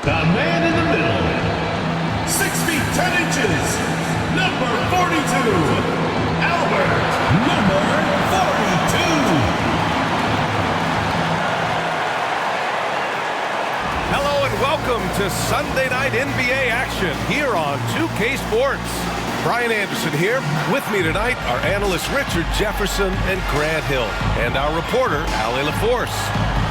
The man in the middle, 6 feet 10 inches, number 42, Albert, number 42. Hello and welcome to Sunday Night NBA action here on 2K Sports. Brian Anderson here. With me tonight are analysts Richard Jefferson and Grant Hill, and our reporter, Ali LaForce.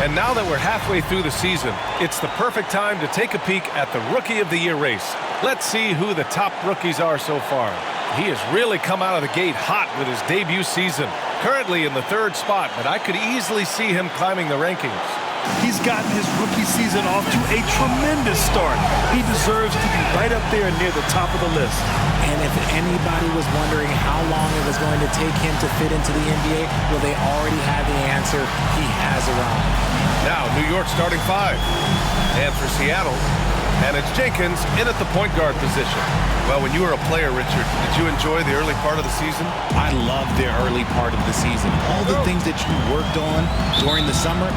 And now that we're halfway through the season, it's the perfect time to take a peek at the Rookie of the Year race. Let's see who the top rookies are so far. He has really come out of the gate hot with his debut season. Currently in the 3rd spot, but I could easily see him climbing the rankings. He's gotten his rookie season off to a tremendous start. He deserves to be right up there near the top of the list. And if anybody was wondering how long it was going to take him to fit into the NBA, well, they already had the answer. He has arrived. Now, New York starting 5. And for Seattle, and it's Jenkins in at the point guard position. Well, when you were a player, Richard, did you enjoy the early part of the season? I loved the early part of the season. All the things that you worked on during the summer.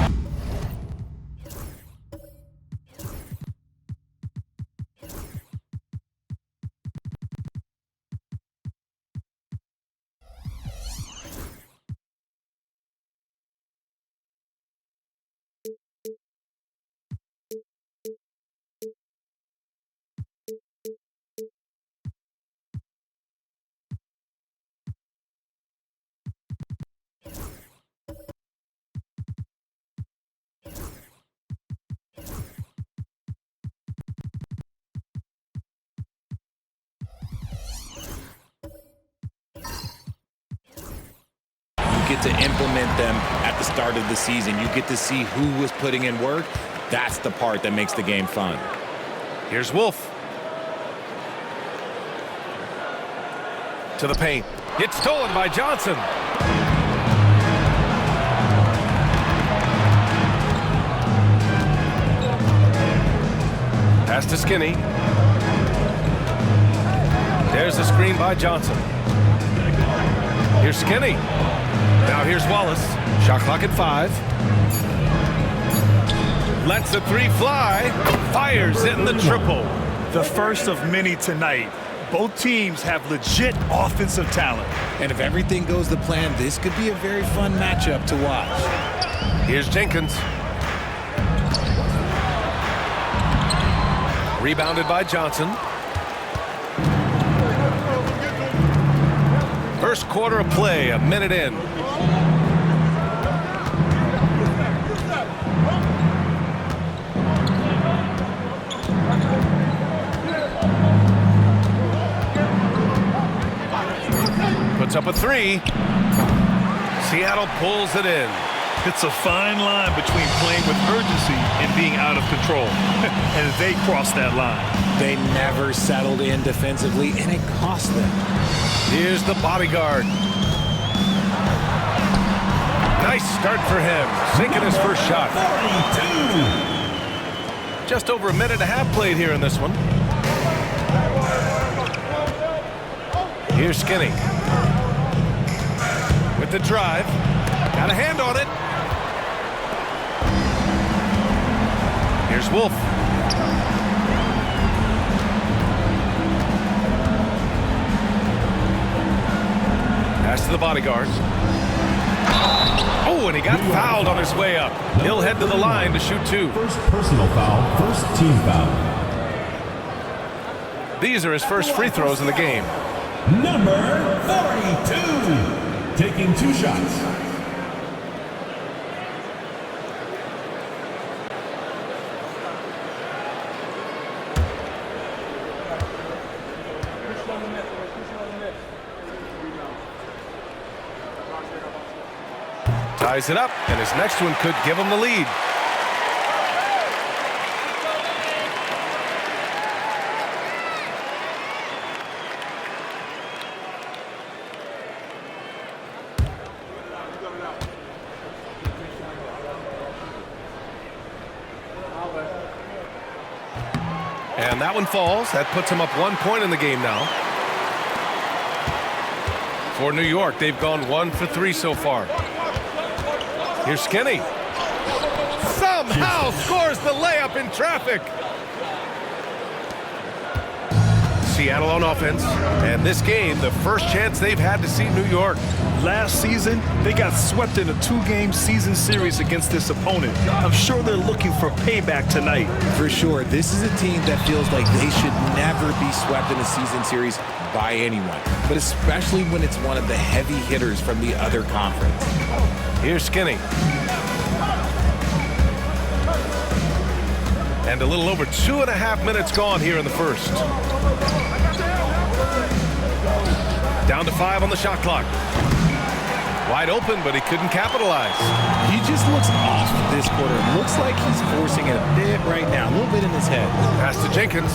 Get to implement them at the start of the season. You get to see who was putting in work. That's the part that makes the game fun. Here's Wolf. To the paint. It's stolen by Johnson. Pass to Skinny. There's a screen by Johnson. Here's Skinny. Now here's Wallace. Shot clock at 5. Lets the 3 fly. Fires in the triple. The first of many tonight. Both teams have legit offensive talent. And if everything goes to plan, this could be a very fun matchup to watch. Here's Jenkins. Rebounded by Johnson. First quarter of play, a minute in. Puts up a 3. Seattle pulls it in. It's a fine line between playing with urgency and being out of control. And they crossed that line. They never settled in defensively, and it cost them. Here's the bodyguard. Nice start for him. Sinking his first shot. 42. Just over a minute and a half played here in this one. Here's Skinny. With the drive. Got a hand on it. Here's Wolf. Pass to the bodyguard. Oh, and he got fouled on his way up. He'll head to the line to shoot 2. First personal foul, first team foul. These are his first free throws in the game. Number 42, taking 2 shots. Ties it up, and his next one could give him the lead. And that one falls. That puts him up 1 point in the game now. For New York, they've gone 1 for 3 so far. Here's Skinny. Somehow scores the layup in traffic. Seattle on offense. And this game, the first chance they've had to see New York. Last season, they got swept in a 2-game season series against this opponent. I'm sure they're looking for payback tonight. For sure, this is a team that feels like they should never be swept in a season series by anyone, but especially when it's one of the heavy hitters from the other conference. Here's Skinny. And a little over 2.5 minutes gone here in the first. Down to 5 on the shot clock. Wide open, but he couldn't capitalize. He just looks off this quarter. Looks like he's forcing it a bit right now, a little bit in his head. Pass to Jenkins.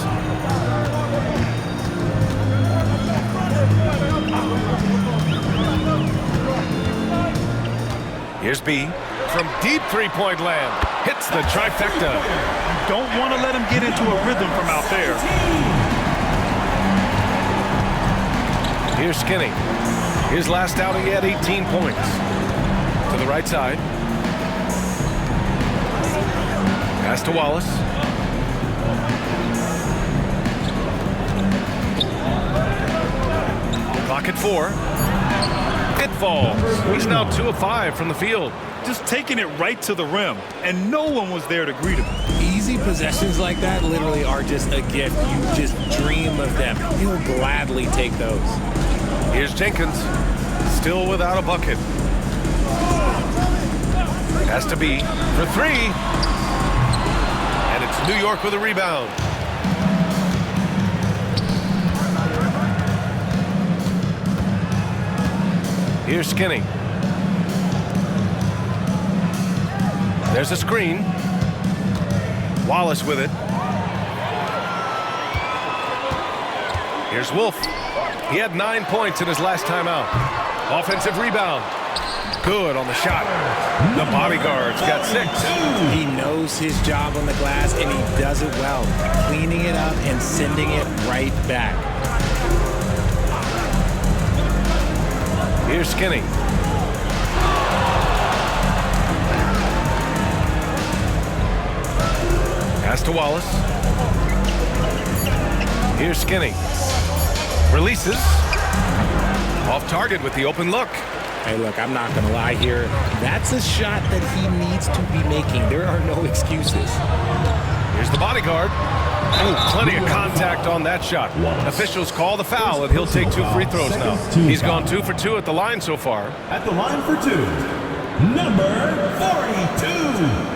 Here's B from deep three-point land. Hits the trifecta. You don't want to let him get into a rhythm from out there. Here's Skinny. His last outing, he had 18 points. To the right side. Pass to Wallace. Clock at 4. It falls. He's now 2 of 5 from the field. Just taking it right to the rim, and no one was there to greet him. Easy possessions like that literally are just a gift. You just dream of them. He'll gladly take those. Here's Jenkins, still without a bucket. Has to be for 3. And it's New York with a rebound. Here's Skinny. There's a screen. Wallace with it. Here's Wolf. He had 9 points in his last time out. Offensive rebound. Good on the shot. The bodyguard's got 6. He knows his job on the glass, and he does it well. Cleaning it up and sending it right back. Here's Skinny. Pass to Wallace. Here's Skinny. Releases. Off target with the open look. Hey, look, I'm not going to lie here. That's a shot that he needs to be making. There are no excuses. Here's the bodyguard. Oh, plenty of contact on that shot. Officials call the foul, and he'll take 2 free throws now. He's gone 2 for 2 at the line so far. At the line for 2, number 42.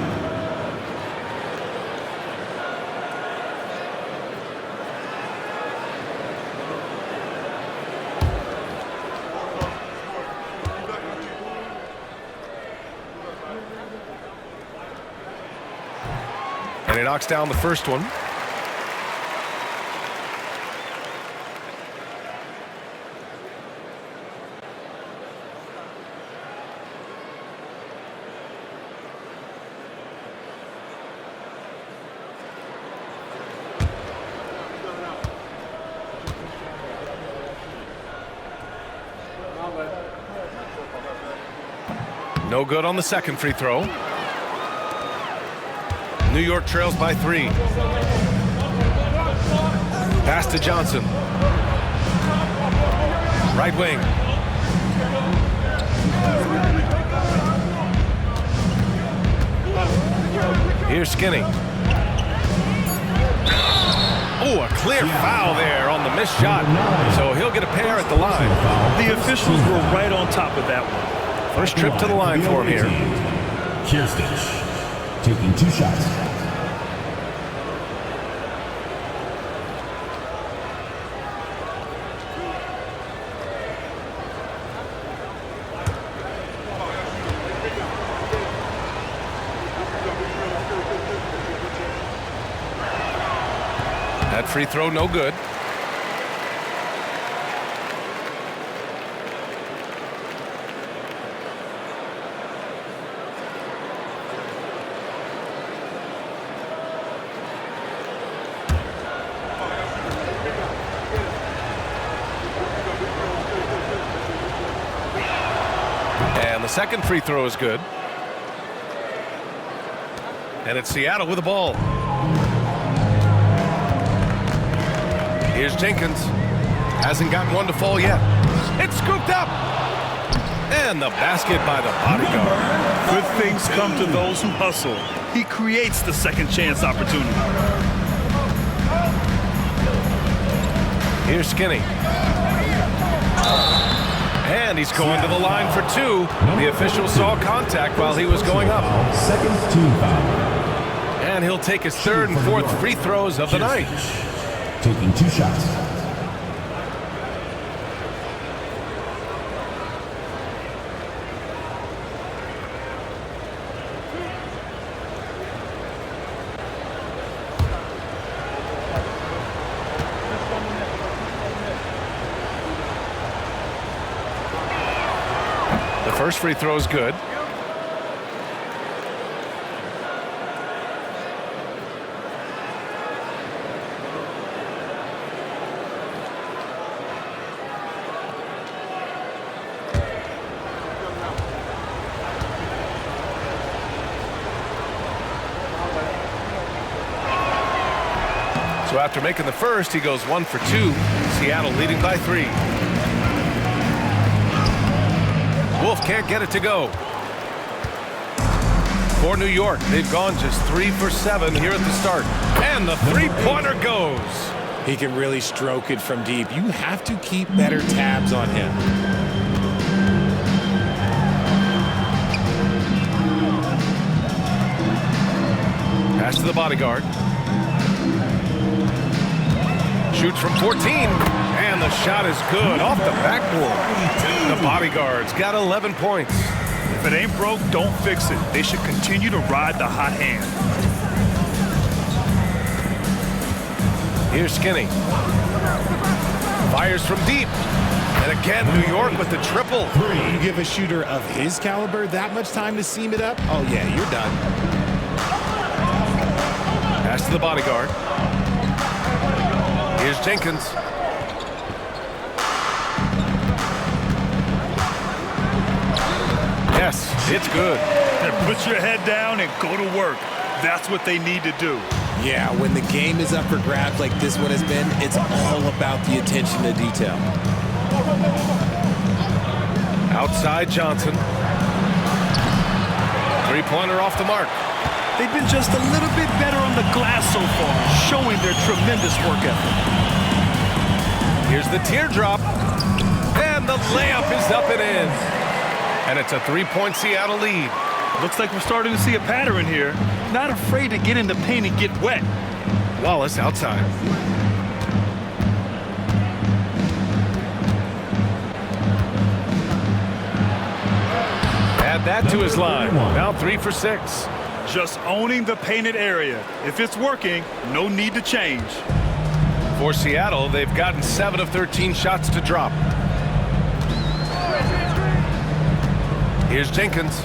And he knocks down the first one. No good on the second free throw. New York trails by 3. Pass to Johnson. Right wing. Here's Skinny. Oh, a clear foul there on the missed shot. So he'll get a pair at the line. The officials were right on top of that one. First trip to the line for him here. Kirstich taking 2 shots. That free throw no good. And the second free throw is good. And it's Seattle with the ball. Here's Here's Jenkins. Hasn't gotten one to fall yet. It's scooped up. And the basket by the bodyguard. Good things come to those who hustle. He creates the second chance opportunity. Here's Skinny. And he's going to the line for two. The official saw contact while he was going up. Second team foul. And he'll take his third and fourth free throws of the night. Taking 2 shots. The first free throw is good. So after making the first, he goes 1 for 2. Seattle leading by 3. Wolf can't get it to go. For New York, they've gone just 3 for 7 here at the start. And the three-pointer goes. He can really stroke it from deep. You have to keep better tabs on him. Pass to the bodyguard. Shoots from 14. And the shot is good off the backboard. The bodyguard's got 11 points. If it ain't broke, don't fix it. They should continue to ride the hot hand. Here's Skinny. Fires from deep. And again, New York with the triple. You give a shooter of his caliber that much time to seam it up? Oh, yeah, you're done. Pass to the bodyguard. Here's Jenkins. Yes, it's good. Then put your head down and go to work. That's what they need to do. Yeah, when the game is up for grabs like this one has been, it's all about the attention to detail. Outside Johnson. Three-pointer off the mark. They've been just a little bit better on the glass so far, showing their tremendous work ethic. Here's the teardrop. And the layup is up and in. And it's a 3-point Seattle lead. Looks like we're starting to see a pattern here. Not afraid to get in the paint and get wet. Wallace outside. Add that to his line. Now 3 for 6. Just owning the painted area. If it's working, no need to change. For Seattle, they've gotten 7 of 13 shots to drop. Here's Jenkins.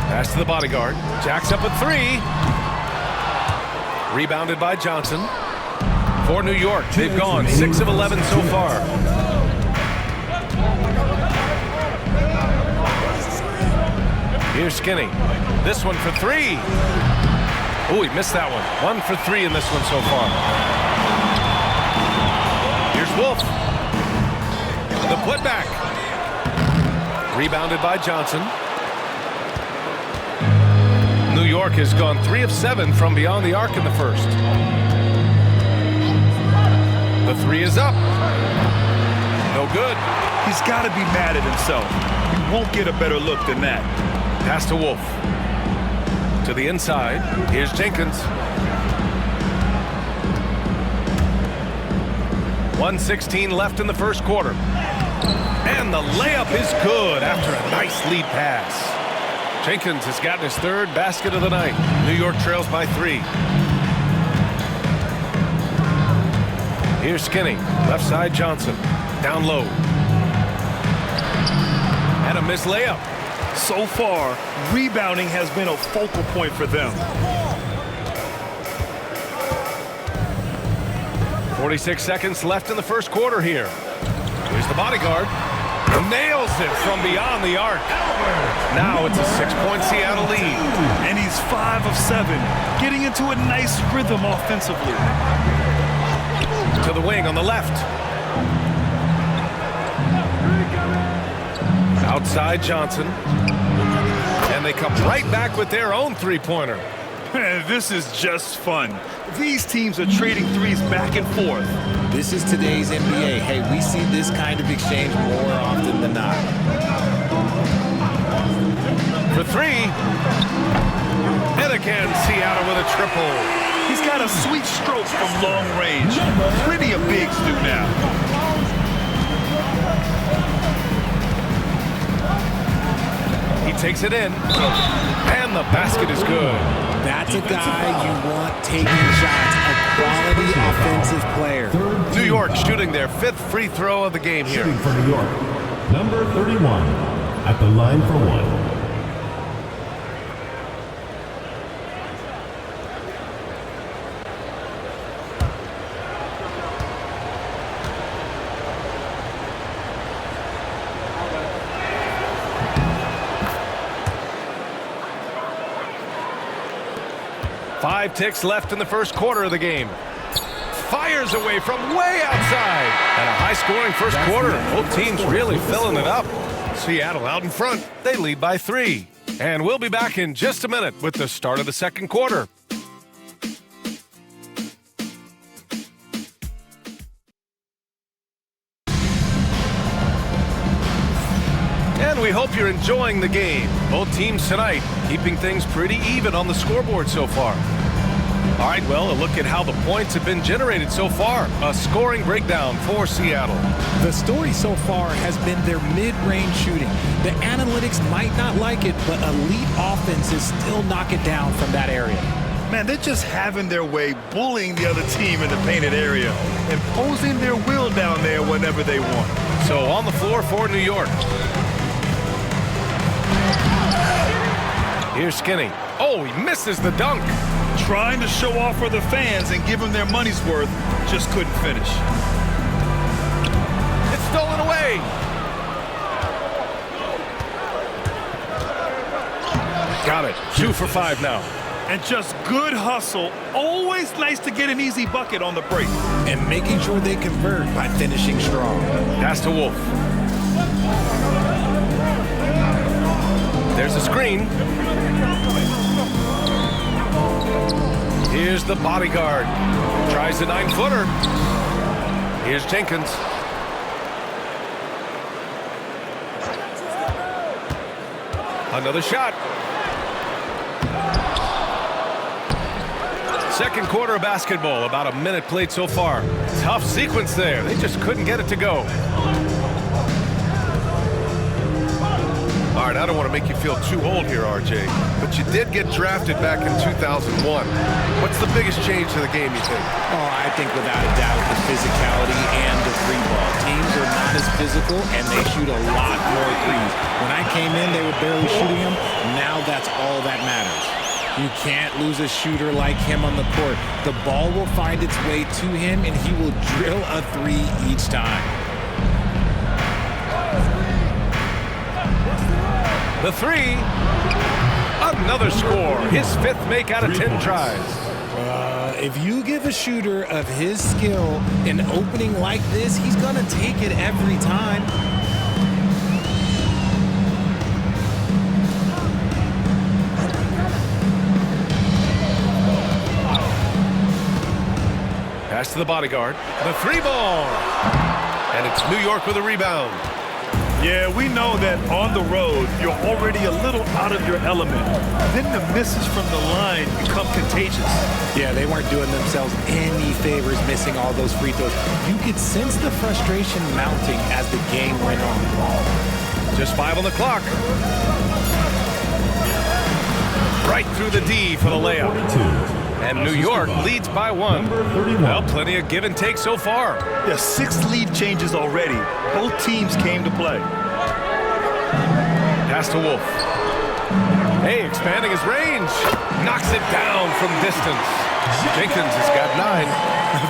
Pass to the bodyguard. Jacks up a 3. Rebounded by Johnson. For New York, they've gone 6 of 11 so far. Here's Skinny. This one for 3. Oh, he missed that one. 1 for 3 in this one so far. Here's Wolf. The putback. Rebounded by Johnson. New York has gone 3 of 7 from beyond the arc in the first. The 3 is up. No good. He's got to be mad at himself. He won't get a better look than that. Pass to Wolf. To the inside. Here's Jenkins. 1:16 left in the first quarter. And the layup is good after a nice lead pass. Jenkins has gotten his 3rd basket of the night. New York trails by 3. Here's Skinny. Left side Johnson. Down low. And a missed layup. So far, rebounding has been a focal point for them. 46 seconds left in the first quarter here. Here's the bodyguard. Nails it from beyond the arc. Now it's a 6-point Seattle lead. And he's 5 of 7, getting into a nice rhythm offensively. To the wing on the left. Outside Johnson. And they come right back with their own three-pointer. This is just fun. These teams are trading threes back and forth. This is today's NBA. Hey, we see this kind of exchange more often than not. For three. And again, Seattle with a triple. He's got a sweet stroke from long range. Plenty of bigs do now. He takes it in. And the basket is good. That's a guy you want taking shots, a quality offensive player. New York shooting their 5th free throw of the game here. Shooting for New York, number 31, at the line for one. Five ticks left in the first quarter of the game. Fires away from way outside. And a high-scoring first quarter. Both teams really filling it up. Seattle out in front. They lead by 3. And we'll be back in just a minute with the start of the second quarter. And we hope you're enjoying the game. Both teams tonight keeping things pretty even on the scoreboard so far. All right, well, a look at how the points have been generated so far. A scoring breakdown for Seattle. The story so far has been their mid-range shooting. The analytics might not like it, but elite offenses still knock it down from that area. Man, they're just having their way, bullying the other team in the painted area, imposing their will down there whenever they want. So on the floor for New York. Here's Skinny. Oh, he misses the dunk. Trying to show off for the fans and give them their money's worth, just couldn't finish. It's stolen away. Got it. 2 for 5 now. And just good hustle. Always nice to get an easy bucket on the break. And making sure they convert by finishing strong. Pass to Wolf. There's a screen. Here's the bodyguard. Tries the 9-footer. Here's Jenkins. Another shot. Second quarter of basketball. About a minute played so far. Tough sequence there. They just couldn't get it to go. All right, I don't want to make you feel too old here, RJ, but you did get drafted back in 2001. What's the biggest change to the game, you think? Oh, I think without a doubt the physicality and the free ball. Teams are not as physical, and they shoot a lot more threes. When I came in, they were barely shooting them. Now that's all that matters. You can't lose a shooter like him on the court. The ball will find its way to him, and he will drill a 3 each time. The 3. Another score. His 5th make out of 10 tries. If you give a shooter of his skill an opening like this, he's going to take it every time. Pass to the bodyguard. The 3 ball. And it's New York with a rebound. Yeah, we know that on the road, you're already a little out of your element. Then the misses from the line become contagious. Yeah, they weren't doing themselves any favors missing all those free throws. You could sense the frustration mounting as the game went on. Just 5 on the clock. Right through the D for the layup. And New York leads by 1. Well, plenty of give and take so far. Yeah, 6 lead changes already. Both teams came to play. Pass to Wolf. Hey, expanding his range. Knocks it down from distance. Jenkins has got 9.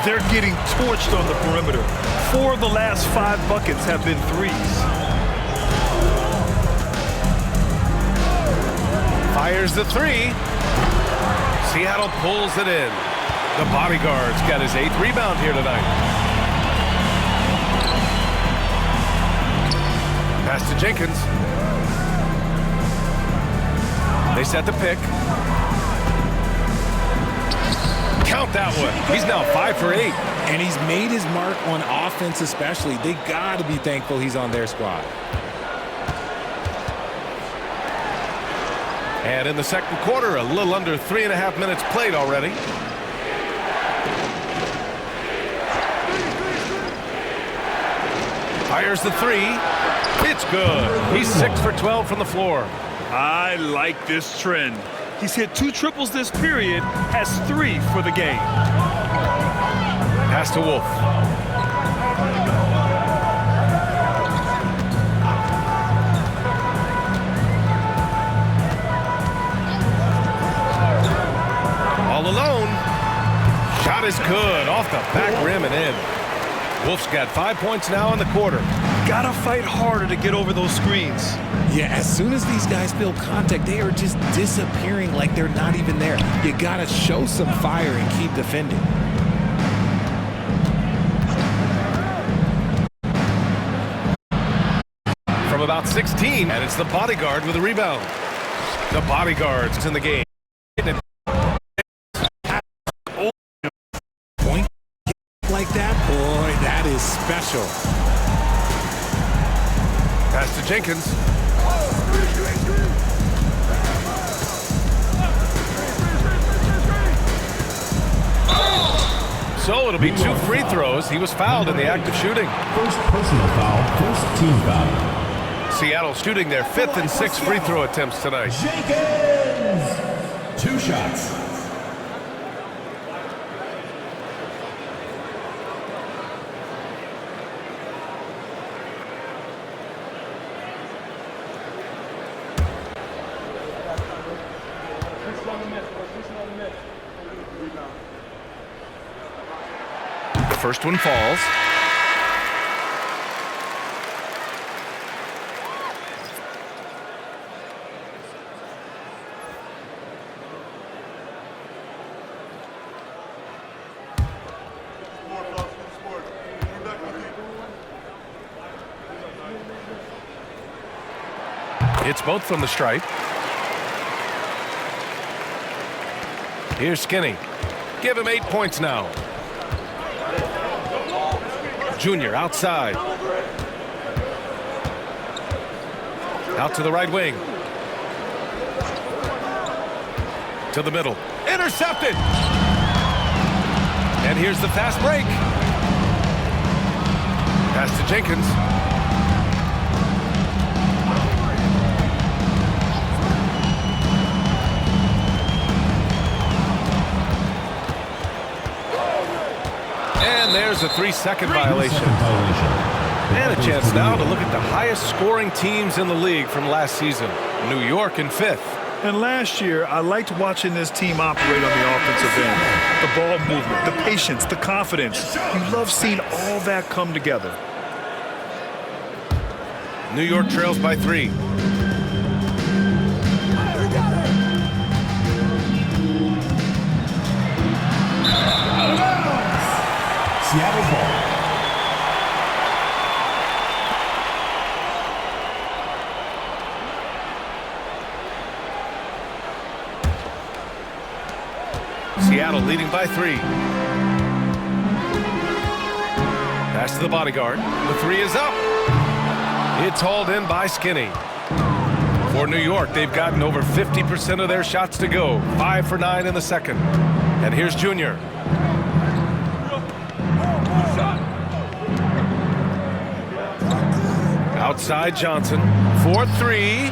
They're getting torched on the perimeter. 4 of the last 5 buckets have been threes. Fires the three. Seattle pulls it in. The bodyguard's got his 8th rebound here tonight. Pass to Jenkins. They set the pick. Count that one. He's now 5 for 8. And he's made his mark on offense especially. They got to be thankful he's on their squad. And in the second quarter, a little under 3.5 minutes played already. Fires the three. It's good. He's 6 for 12 from the floor. I like this trend. He's hit 2 triples this period, has 3 for the game. Pass to Wolf. All alone. Shot is good. Off the back rim and in. Wolf's got 5 points now in the quarter. Gotta fight harder to get over those screens. Yeah, as soon as these guys feel contact, they are just disappearing like they're not even there. You gotta show some fire and keep defending. From about 16, and it's the bodyguard with a rebound. The bodyguard's in the game. Point like that, boy, that is special. Pass to Jenkins. So it'll be 2 free throws. He was fouled in the act of shooting. First personal foul, first team foul. Seattle shooting their 5th and 6th free throw attempts tonight. Jenkins! 2 shots. The first one falls. It's both from the stripe. Here's Skinny. Give him 8 points now. Junior outside. Out to the right wing. To the middle. Intercepted! And here's the fast break. Pass to Jenkins. And there's a 3-second violation. And a chance now to look at the highest scoring teams in the league from last season. New York in 5th. And last year, I liked watching this team operate on the offensive end. The ball movement, the patience, the confidence. You love seeing all that come together. New York trails by 3. Seattle ball. Seattle leading by 3. Pass to the bodyguard. The 3 is up. It's hauled in by Skinny. For New York, they've gotten over 50% of their shots to go. 5 for 9 in the second. And here's Junior. Outside Johnson. 4-3.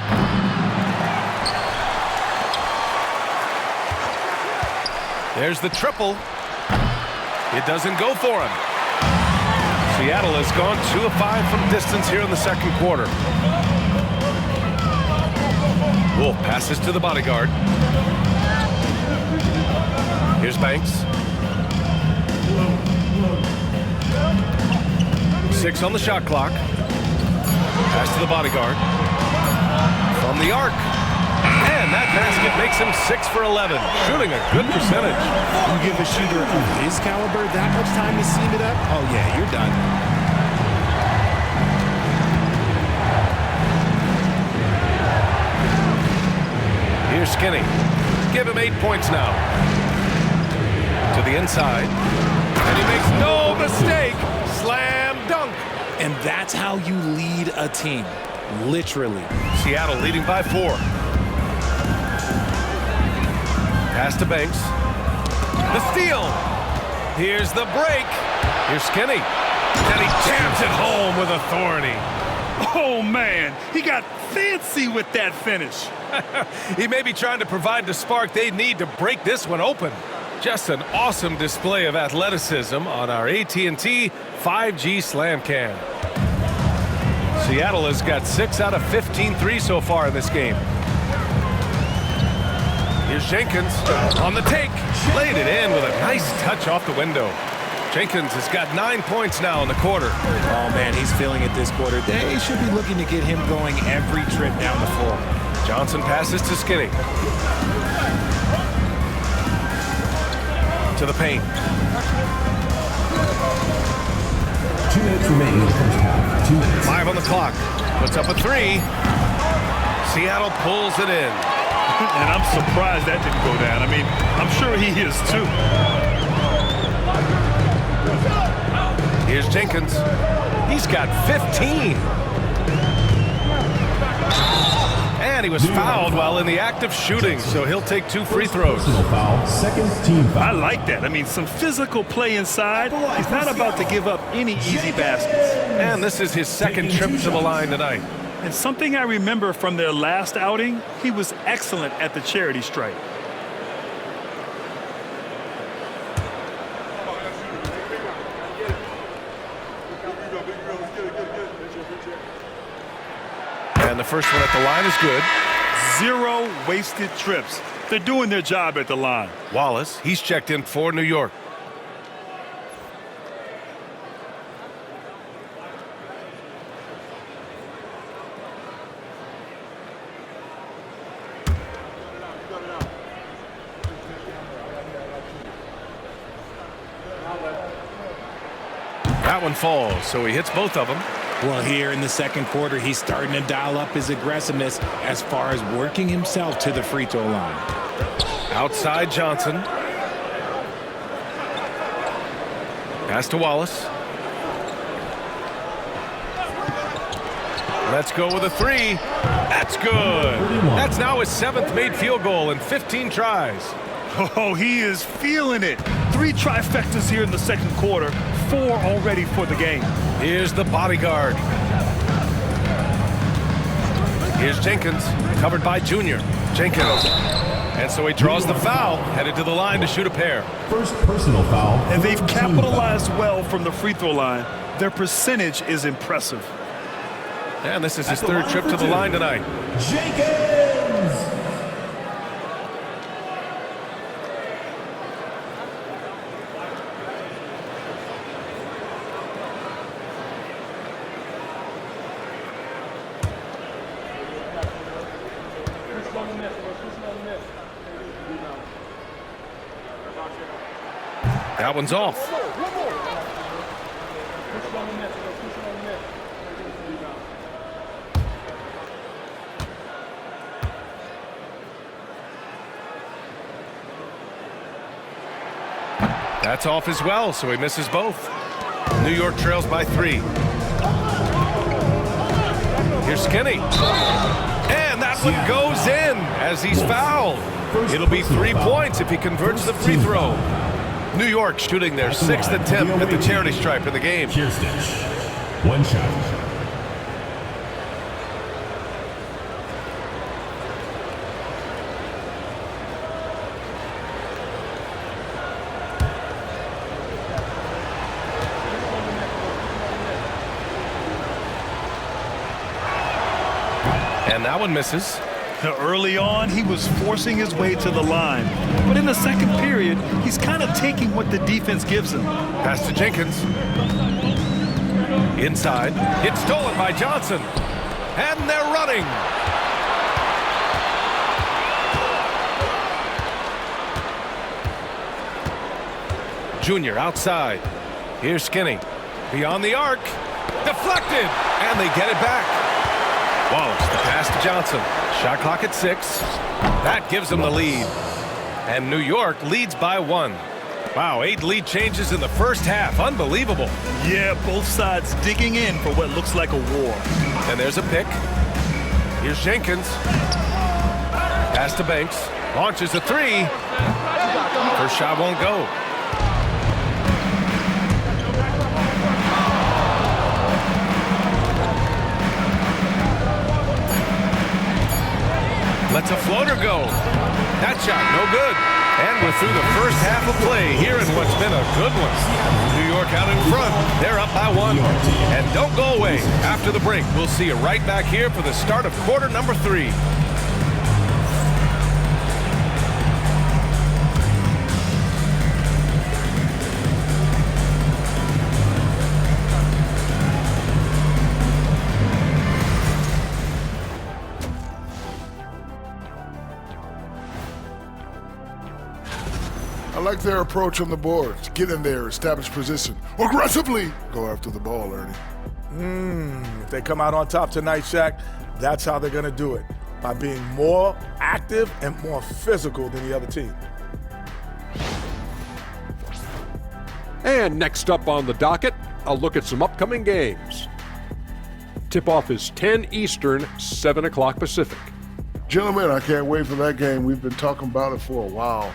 There's the triple. It doesn't go for him. Seattle has gone 2 of 5 from distance here in the second quarter. Wolf passes to the bodyguard. Here's Banks. 6 on the shot clock. Pass to the bodyguard. From the arc. And that basket makes him 6 for 11, shooting a good percentage. You give a shooter of his caliber that much time to seam it up, oh yeah, you're done. Here's Skinny. Give him 8 points now. To the inside. And he makes no mistake. Slam dunk. And that's how you lead a team. Literally. Seattle leading by 4. Pass to Banks. The steal. Here's the break. Here's Skinny. And he jams it home with authority. Oh, man. He got fancy with that finish. He may be trying to provide the spark they need to break this one open. Just an awesome display of athleticism on our AT&T 5G Slam Cam. Seattle has got 6 out of 15 threes so far in this game. Here's Jenkins on the take. Laid it in with a nice touch off the window. Jenkins has got 9 points now in the quarter. Oh, man, he's feeling it this quarter. They should be looking to get him going every trip down the floor. Johnson passes to Skinny. To the paint. 2 minutes remaining in the first half. 2 minutes. 5 on the clock. Puts up a 3. Seattle pulls it in. And I'm surprised that didn't go down. I mean, I'm sure he is too. Here's Jenkins. He's got 15. And he was fouled while in the act of shooting, so he'll take 2 free throws. Personal foul, second team foul. I like that. I mean, some physical play inside. He's not about to give up any easy baskets. And this is his second trip to the line tonight. And something I remember from their last outing, he was excellent at the charity stripe. And the first one at the line is good. 0 wasted trips. They're doing their job at the line. Wallace, he's checked in for New York. That one falls, so he hits both of them. Well, here in the second quarter, he's starting to dial up his aggressiveness as far as working himself to the free throw line. Outside Johnson. Pass to Wallace. Let's go with a 3. That's good. That's now his 7th made field goal in 15 tries. Oh, he is feeling it. 3 trifectas here in the second quarter, 4 already for the game. Here's the bodyguard. Here's Jenkins, covered by Junior. Jenkins. And so he draws the foul, headed to the line to shoot a pair. First personal foul. And they've capitalized well from the free throw line. Their percentage is impressive. And this is his 3rd trip to the line tonight. Jenkins! That one's off. That's off as well, so he misses both. New York trails by 3. Here's Skinny. And that one goes in as he's fouled. It'll be 3 points if he converts the free throw. New York shooting their 6th attempt at the charity stripe in the game. Kirsten. 1 shot. And that one misses. Early on, he was forcing his way to the line. But in the second period, he's kind of taking what the defense gives him. Pass to Jenkins. Inside. It's stolen by Johnson. And they're running. Junior outside. Here's Skinny. Beyond the arc. Deflected. And they get it back. Wallace, the pass to Johnson. Shot clock at 6. That gives them the lead. And New York leads by 1. Wow, 8 lead changes in the first half. Unbelievable. Yeah, both sides digging in for what looks like a war. And there's a pick. Here's Jenkins. Pass to Banks. Launches a 3. First shot won't go. Lets a floater go. That shot no good. And we're through the first half of play here in what's been a good one. New York out in front. They're up by 1. And don't go away. After the break, we'll see you right back here for the start of quarter number 3. I like their approach on the boards. Get in there, establish position. Aggressively go after the ball, Ernie. If they come out on top tonight, Shaq, that's how they're going to do it. By being more active and more physical than the other team. And next up on the docket, a look at some upcoming games. Tip-off is 10 Eastern, 7 o'clock Pacific. Gentlemen, I can't wait for that game. We've been talking about it for a while.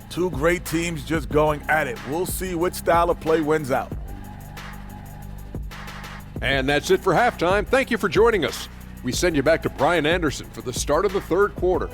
Two great teams just going at it. We'll see which style of play wins out. And that's it for halftime. Thank you for joining us. We send you back to Brian Anderson for the start of the third quarter.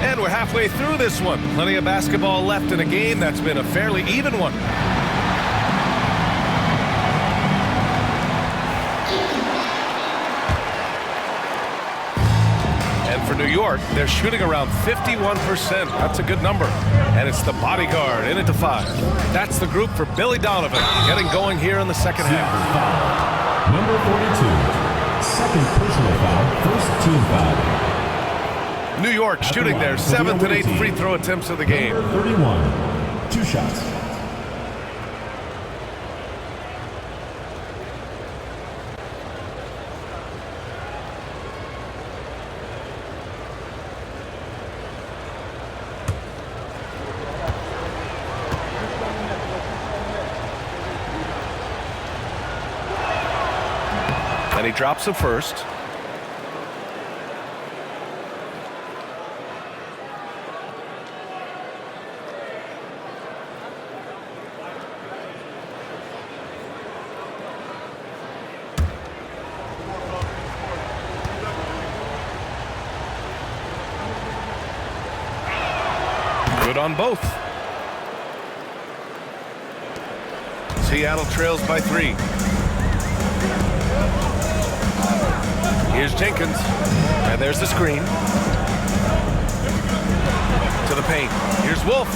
And we're halfway through this one. Plenty of basketball left in a game that's been a fairly even one. And for New York, they're shooting around 51%. That's a good number. And it's the bodyguard in it to 5. That's the group for Billy Donovan getting going here in the second half. Number 42. Second personal foul, first team foul. New York shooting their 7th and 8th free throw attempts of the game. Number 31. 2 shots. And he drops the first. Good on both. Seattle trails by 3. Here's Jenkins. And there's the screen. To the paint. Here's Wolf.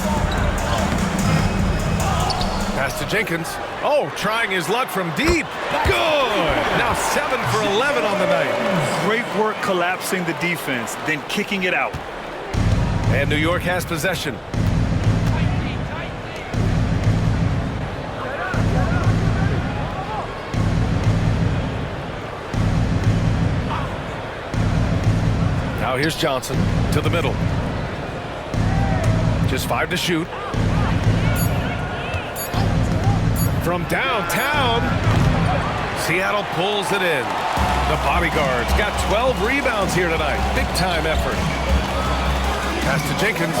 Pass to Jenkins. Oh, trying his luck from deep. Good! Now 7 for 11 on the night. Great work collapsing the defense, then kicking it out. And New York has possession. Now here's Johnson to the middle. Just 5 to shoot. From downtown, Seattle pulls it in. The bodyguards got 12 rebounds here tonight. Big time effort. Pass to Jenkins.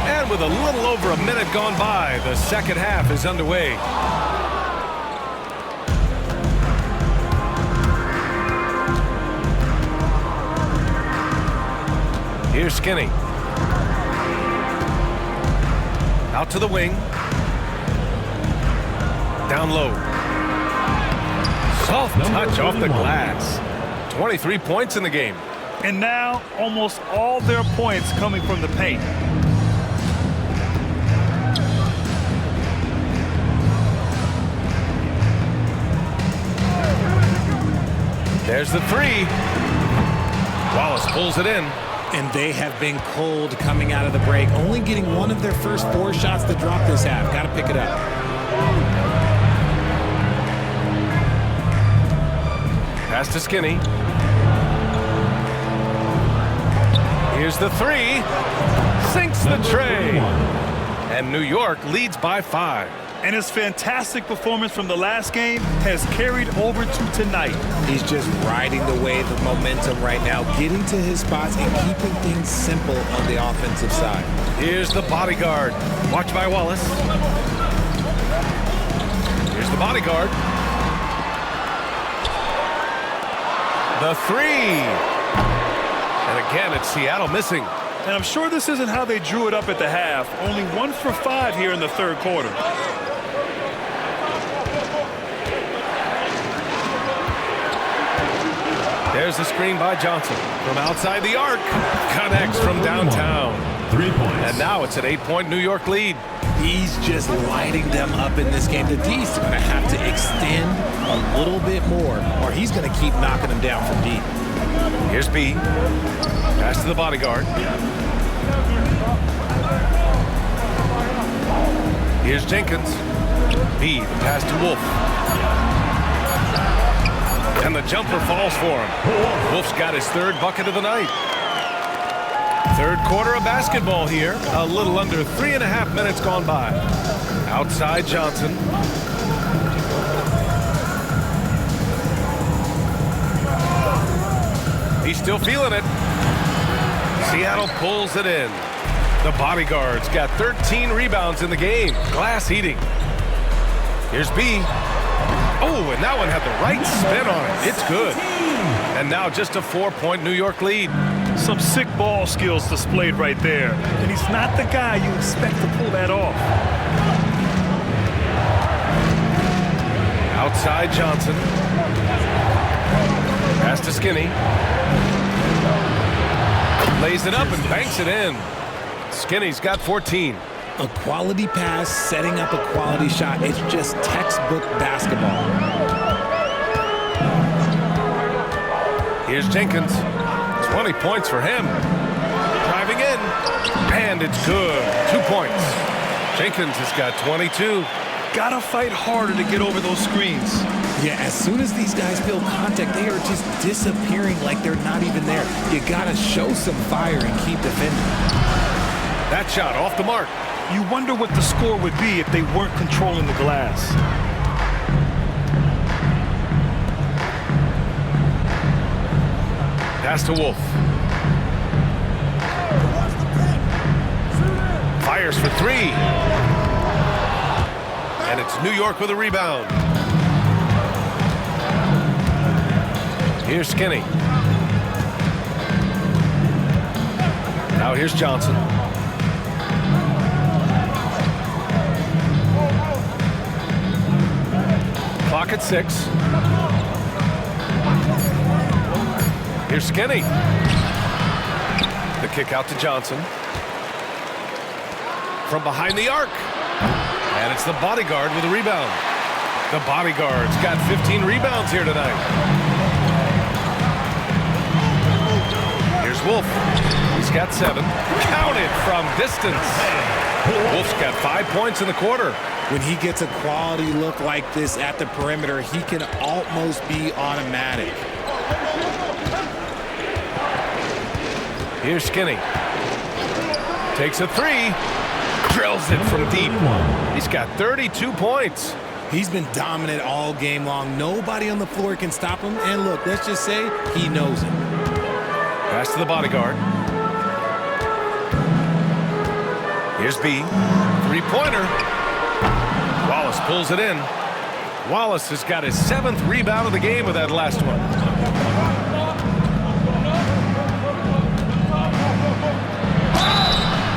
And with a little over a minute gone by, the second half is underway. Here's Skinny. Out to the wing. Down low. Soft touch off the glass. 23 points in the game. And now almost all their points coming from the paint. There's the three. Wallace pulls it in. And they have been cold coming out of the break, only getting one of their first 4 shots to drop this half. Got to pick it up. Pass to Skinny. Here's the three. Sinks the tray. And New York leads by 5. And his fantastic performance from the last game has carried over to tonight. He's just riding the wave of momentum right now, getting to his spots and keeping things simple on the offensive side. Here's the bodyguard. Watched by Wallace. Here's the bodyguard. The three. And again, it's Seattle missing. And I'm sure this isn't how they drew it up at the half. Only 1 for 5 here in the third quarter. There's the screen by Johnson. From outside the arc. Connects from downtown. 3 points. And now it's an 8-point New York lead. He's just lighting them up in this game. The D's going to have to extend a little bit more, or he's going to keep knocking them down from deep. Here's B. Pass to the bodyguard. Here's Jenkins. B, the pass to Wolf. And the jumper falls for him. Wolf's got his 3rd bucket of the night. Third quarter of basketball here. A little under 3.5 minutes gone by. Outside Johnson. He's still feeling it. Seattle pulls it in. The bodyguard's got 13 rebounds in the game. Glass eating. Here's B. Oh, and that one had the right spin on it. It's good. And now just a 4-point New York lead. Some sick ball skills displayed right there. And he's not the guy you expect to pull that off. Outside Johnson. Pass to Skinny. Lays it up and banks it in. Skinny's got 14. A quality pass, setting up a quality shot. It's just textbook basketball. Here's Jenkins. 20 points for him. Driving in. And it's good. 2 points. Jenkins has got 22. Gotta fight harder to get over those screens. Yeah, as soon as these guys feel contact, they are just disappearing like they're not even there. You gotta show some fire and keep defending. That shot off the mark. You wonder what the score would be if they weren't controlling the glass. Pass to Wolf. Fires for 3. And it's New York with a rebound. Here's Skinny. Now here's Johnson. Clock at 6. Here's Skinny. The kick out to Johnson. From behind the arc. And it's the bodyguard with a rebound. The bodyguard's got 15 rebounds here tonight. Here's Wolf. He's got 7. Counted from distance. Wolf's got 5 points in the quarter. When he gets a quality look like this at the perimeter, he can almost be automatic. Here's Skinny. Takes a 3. Drills it from deep. He's got 32 points. He's been dominant all game long. Nobody on the floor can stop him. And look, let's just say he knows it. Pass to the bodyguard. Here's B. 3-pointer. Wallace pulls it in. Wallace has got his 7th rebound of the game with that last one.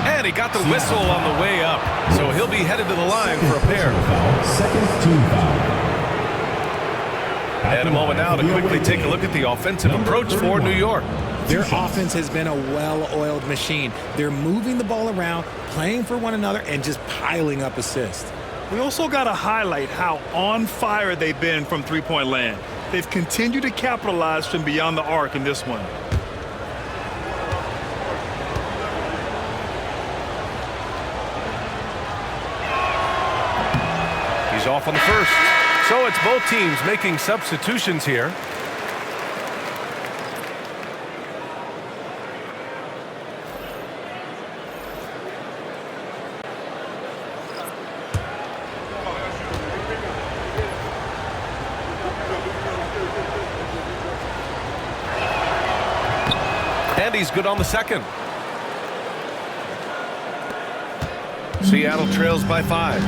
And he got the whistle on the way up, so he'll be headed to the line for a pair. Second team foul. And a moment now to quickly take a look at the offensive approach for New York. Their offense has been a well-oiled machine. They're moving the ball around, playing for one another, and just piling up assists. We also got to highlight how on fire they've been from three-point land. They've continued to capitalize from beyond the arc in this one. He's off on the first. So it's both teams making substitutions here. And he's good on the second. Seattle trails by 5.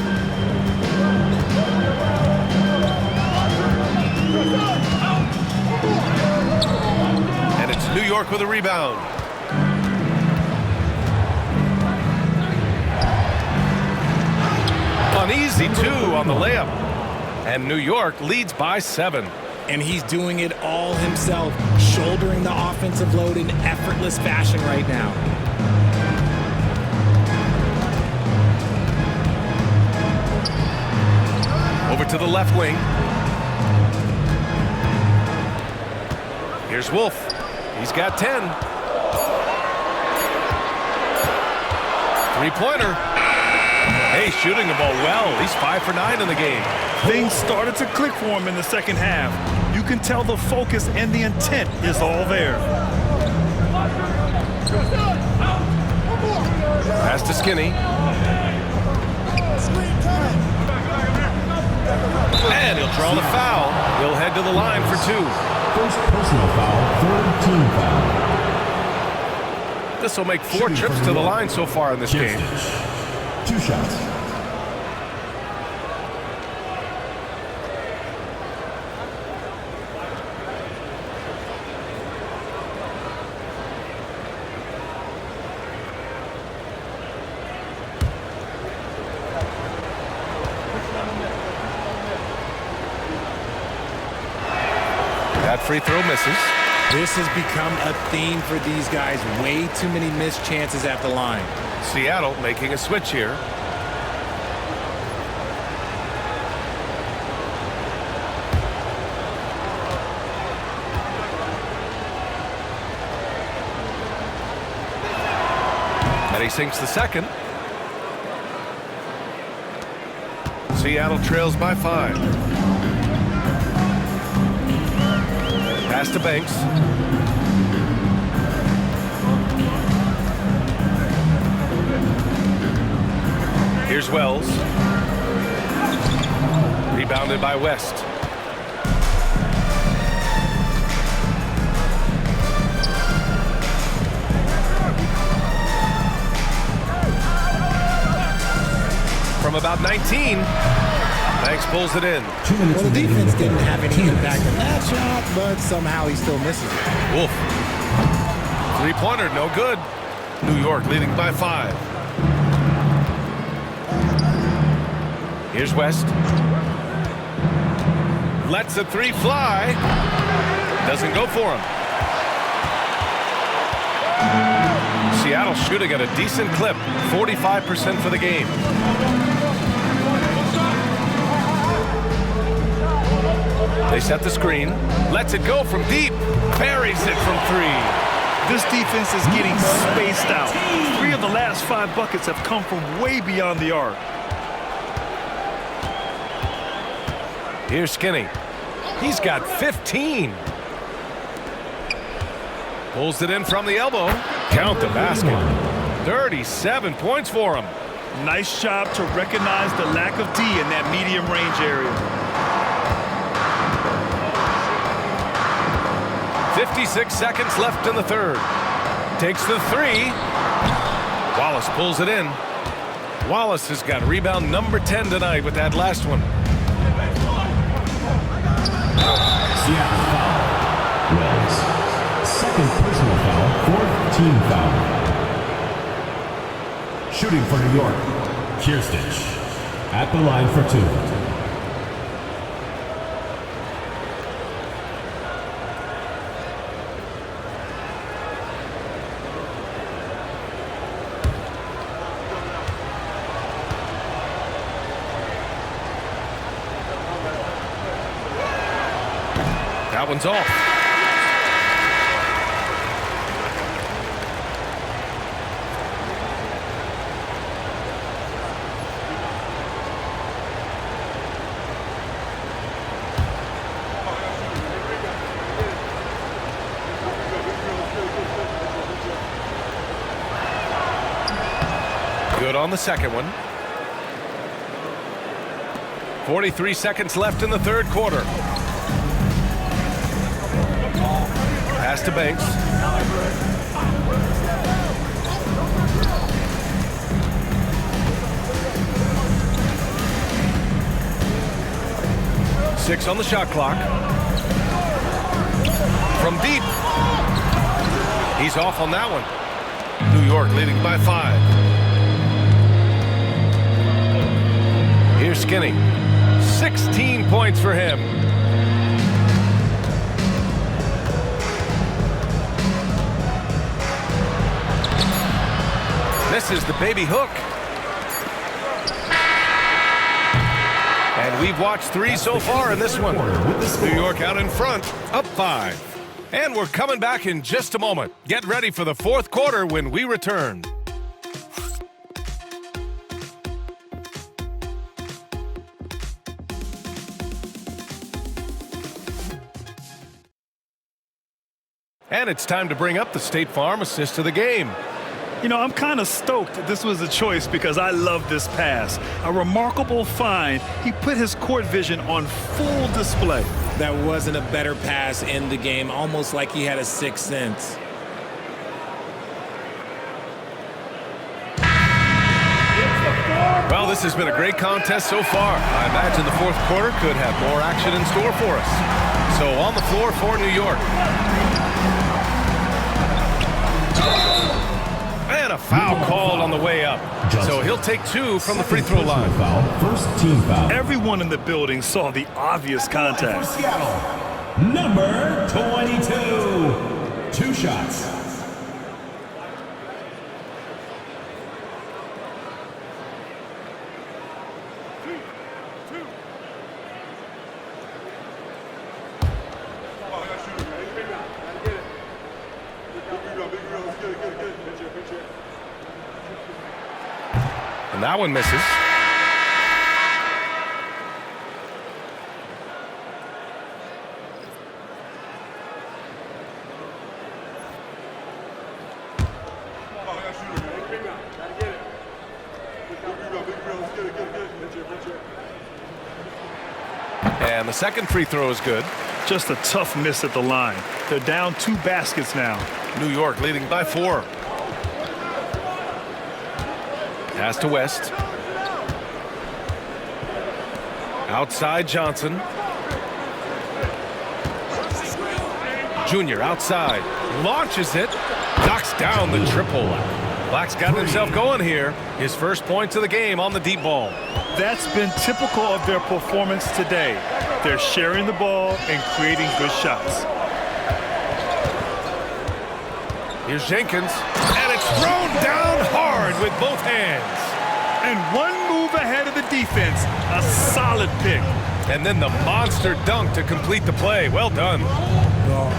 And it's New York with a rebound. Uneasy, too, on the layup. And New York leads by 7. And he's doing it all himself, shouldering the offensive load in effortless fashion right now. Over to the left wing. Here's Wolf. He's got 10. Three-pointer. Hey, shooting the ball well. He's 5 for 9 in the game. Things started to click for him in the second half. You can tell the focus and the intent is all there. Pass to Skinny. And he'll draw the foul. He'll head to the line for 2. First personal foul, third team foul. This will make 4 trips to the line so far in this game. 2 shots. That free throw misses. This has become a theme for these guys. Way too many missed chances at the line. Seattle making a switch here. And he sinks the second. Seattle trails by 5. Pass to Banks. Here's Wells. Rebounded by West. From about 19, Banks pulls it in. Well, the defense didn't have any impact on that shot, but somehow he still misses it. Wolf. Three-pointer, no good. New York leading by 5. Here's West. Lets a 3 fly. Doesn't go for him. Seattle shooting at a decent clip. 45% for the game. They set the screen. Lets it go from deep. Buries it from 3. This defense is getting spaced out. 3 of the last 5 buckets have come from way beyond the arc. Here's Skinny. He's got 15. Pulls it in from the elbow. Count the basket. 37 points for him. Nice job to recognize the lack of D in that medium range area. 56 seconds left in the third. Takes the 3. Wallace pulls it in. Wallace has got rebound number 10 tonight with that last one. Seattle foul. Wells. Second personal foul, fourth team foul. Shooting for New York, Kirstich. At the line for 2. That one's off. Good on the second one. 43 seconds left in the third quarter. Pass to Banks. Six on the shot clock. From deep. He's off on that one. New York leading by 5. Here's Skinny. 16 points for him. This is the baby hook. And we've watched 3 so far in this one. New York out in front, up 5. And we're coming back in just a moment. Get ready for the fourth quarter when we return. And it's time to bring up the State Farm assist of the game. You know, I'm kind of stoked that this was a choice because I love this pass. A remarkable find. He put his court vision on full display. That wasn't a better pass in the game, almost like he had a sixth sense. Well, this has been a great contest so far. I imagine the fourth quarter could have more action in store for us. So on the floor for New York. And a foul called on the way up. So he'll take 2 from the free throw line. First team foul. Everyone in the building saw the obvious contact. For Seattle, number 22. 2 shots. And that one misses. And the second free throw is good. Just a tough miss at the line. They're down 2 baskets now. New York leading by 4. Pass to West. Outside Johnson. Junior outside. Launches it. Knocks down the triple. Black's got himself going here. His first points of the game on the deep ball. That's been typical of their performance today. They're sharing the ball and creating good shots. Here's Jenkins. And it's thrown down hard with both hands. And one move ahead of the defense. A solid pick. And then the monster dunk to complete the play. Well done. Well,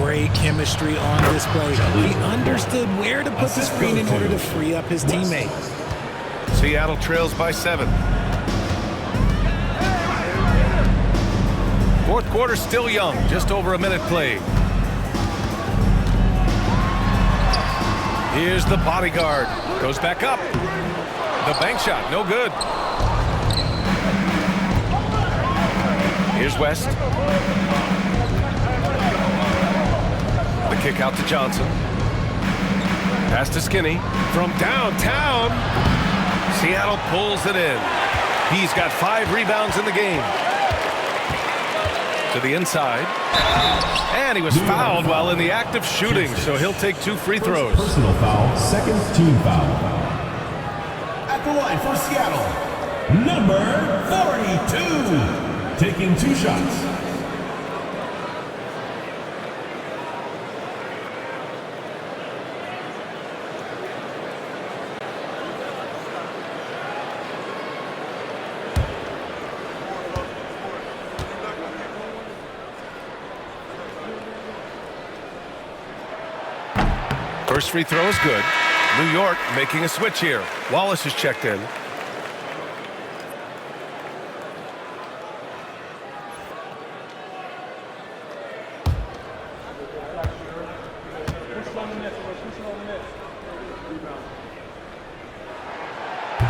great chemistry on display. He understood where to put the screen in order to free up his teammate. Seattle trails by 7. Fourth quarter still young. Just over a minute played. Here's the bodyguard. Goes back up. The bank shot, no good. Here's West. The kick out to Johnson. Pass to Skinny. From downtown. Seattle pulls it in. He's got 5 rebounds in the game. To the inside. And he was fouled while in the act of shooting, so he'll take 2 free throws. Personal foul, second team foul. At the line for Seattle, number 42. Taking 2 shots. First free throw is good. New York making a switch here. Wallace is checked in.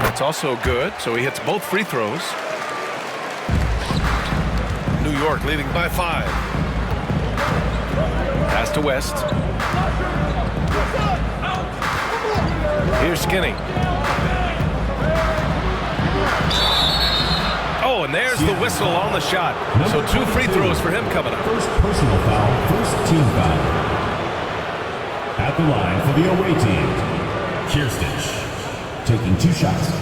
It's also good, so he hits both free throws. New York leading by 5. Pass to West. Here's Skinny. Oh, and there's the whistle on the shot. So 2 free throws for him coming up. First personal foul, first team foul. At the line for the away team, Kirstich, taking 2 shots.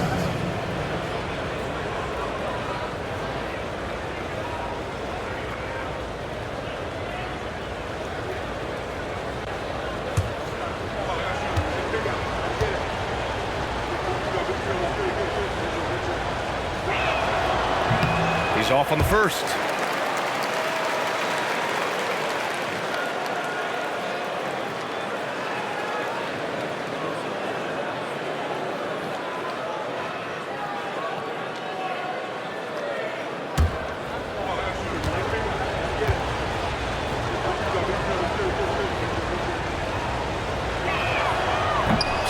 He's off on the first.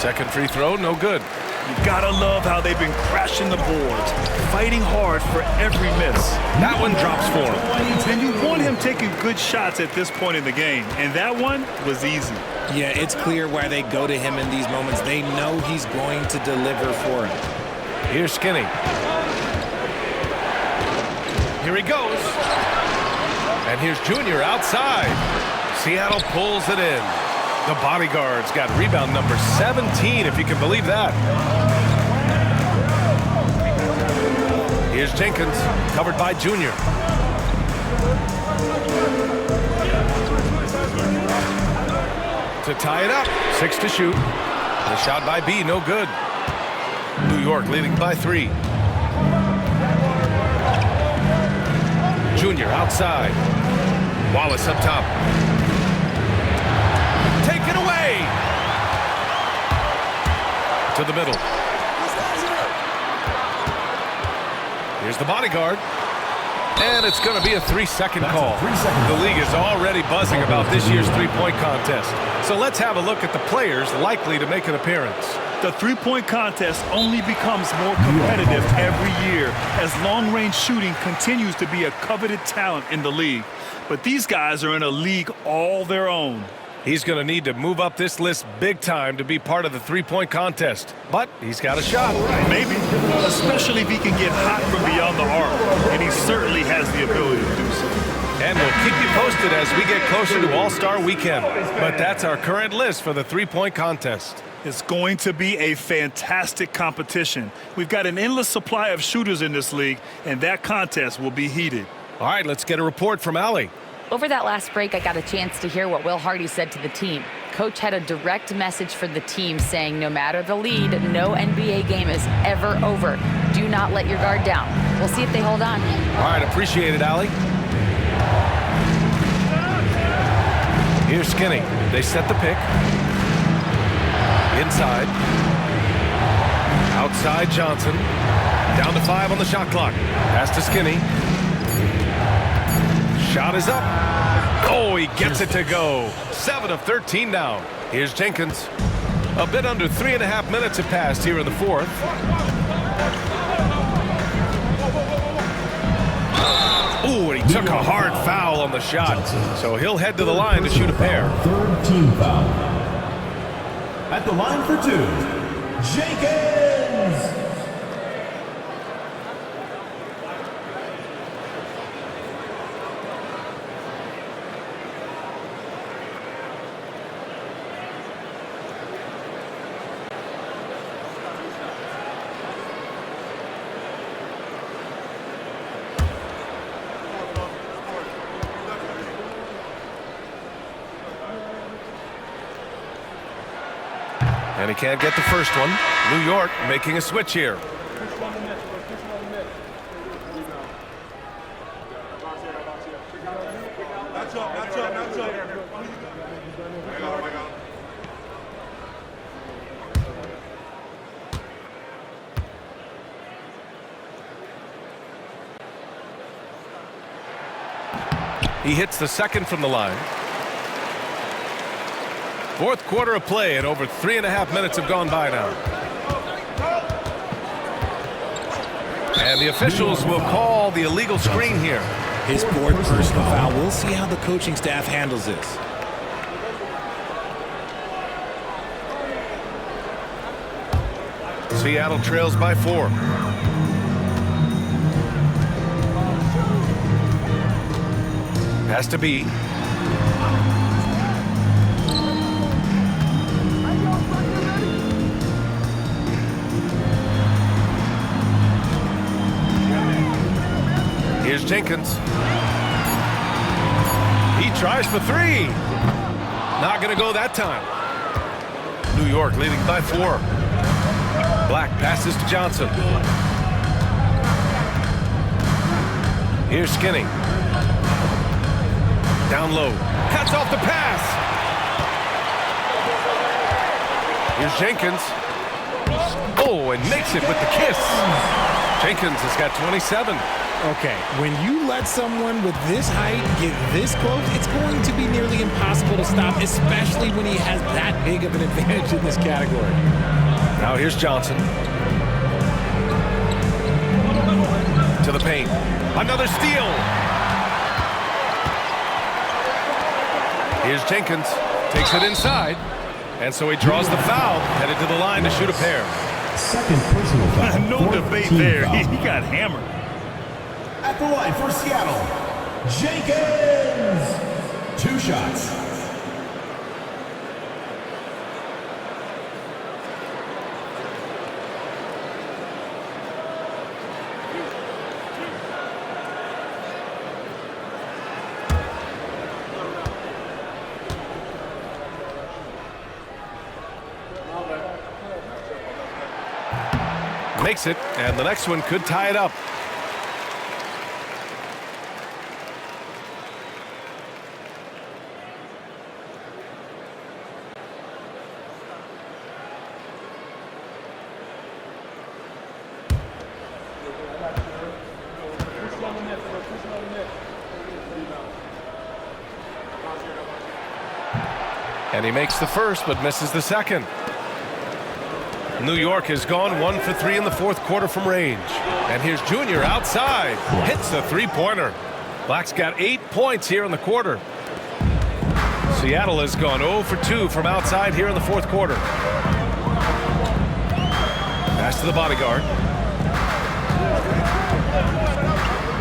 Second free throw, no good. You gotta love how they've been crashing the boards, fighting hard for every miss. That one drops for him. And you want him taking good shots at this point in the game, and that one was easy. Yeah, it's clear why they go to him in these moments. They know he's going to deliver for him. Here's Skinny. Here he goes. And here's Junior outside. Seattle pulls it in. The Bodyguards got rebound number 17, if you can believe that. Here's Jenkins, covered by Junior. To tie it up, 6 to shoot. The shot by B, no good. New York leading by 3. Junior outside. Wallace up top. Taken away. To the middle. Here's the Bodyguard. And it's going to be a 3-second call. The league is already buzzing about this year's three-point contest. So let's have a look at the players likely to make an appearance. The three-point contest only becomes more competitive every year as long-range shooting continues to be a coveted talent in the league. But these guys are in a league all their own. He's going to need to move up this list big time to be part of the three-point contest. But he's got a shot. Maybe, especially if he can get hot from beyond the arc. And he certainly has the ability to do so. And we'll keep you posted as we get closer to All-Star Weekend. But that's our current list for the three-point contest. It's going to be a fantastic competition. We've got an endless supply of shooters in this league, and that contest will be heated. All right, let's get a report from Allie. Over that last break, I got a chance to hear what Will Hardy said to the team. Coach had a direct message for the team saying no matter the lead, no NBA game is ever over. Do not let your guard down. We'll see if they hold on. All right, appreciate it, Allie. Here's Skinny. They set the pick. Inside. Outside Johnson. Down to 5 on the shot clock. Pass to Skinny. Shot is up. Oh, he gets it to go. 7 of 13 now. Here's Jenkins. A bit under 3.5 minutes have passed here in the fourth. Ooh, and he took a hard foul on the shot. So he'll head to the line to shoot a pair. Third team foul. At the line for 2, Jenkins. And he can't get the first one. New York making a switch here. He hits the second from the line. Fourth quarter of play, and over 3.5 minutes have gone by now. And the officials will call the illegal screen here. His fourth personal foul. We'll see how the coaching staff handles this. Seattle trails by 4. Has to be. Here's Jenkins. He tries for 3. Not going to go that time. New York leading by 4. Black passes to Johnson. Here's Skinny. Down low. Cuts off the pass. Here's Jenkins. Oh, and makes it with the kiss. Jenkins has got 27. Okay, when you let someone with this height get this close, it's going to be nearly impossible to stop, especially when he has that big of an advantage in this category. Now here's Johnson. To the paint. Another steal. Here's Jenkins. Takes it inside. And so he draws the foul. Headed to the line to shoot a pair. Second personal foul. No debate there. He got hammered. At the line for Seattle, Jenkins. 2 shots. Makes it, and the next one could tie it up. And he makes the first, but misses the second. New York has gone 1 for 3 in the fourth quarter from range. And here's Junior outside. Hits the 3-pointer. Black's got 8 points here in the quarter. Seattle has gone 0 for 2 from outside here in the fourth quarter. Pass to the bodyguard.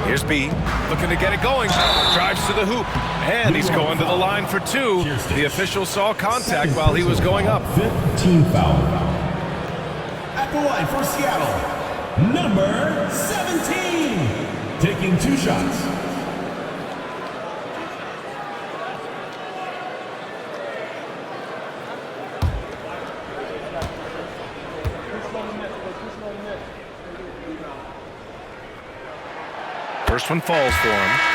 Here's B, looking to get it going. Drives to the hoop, and he's going to the line for 2. The official saw contact while he was going up. 15 foul. At the line for Seattle, number 17. Taking 2 shots. First one falls for him.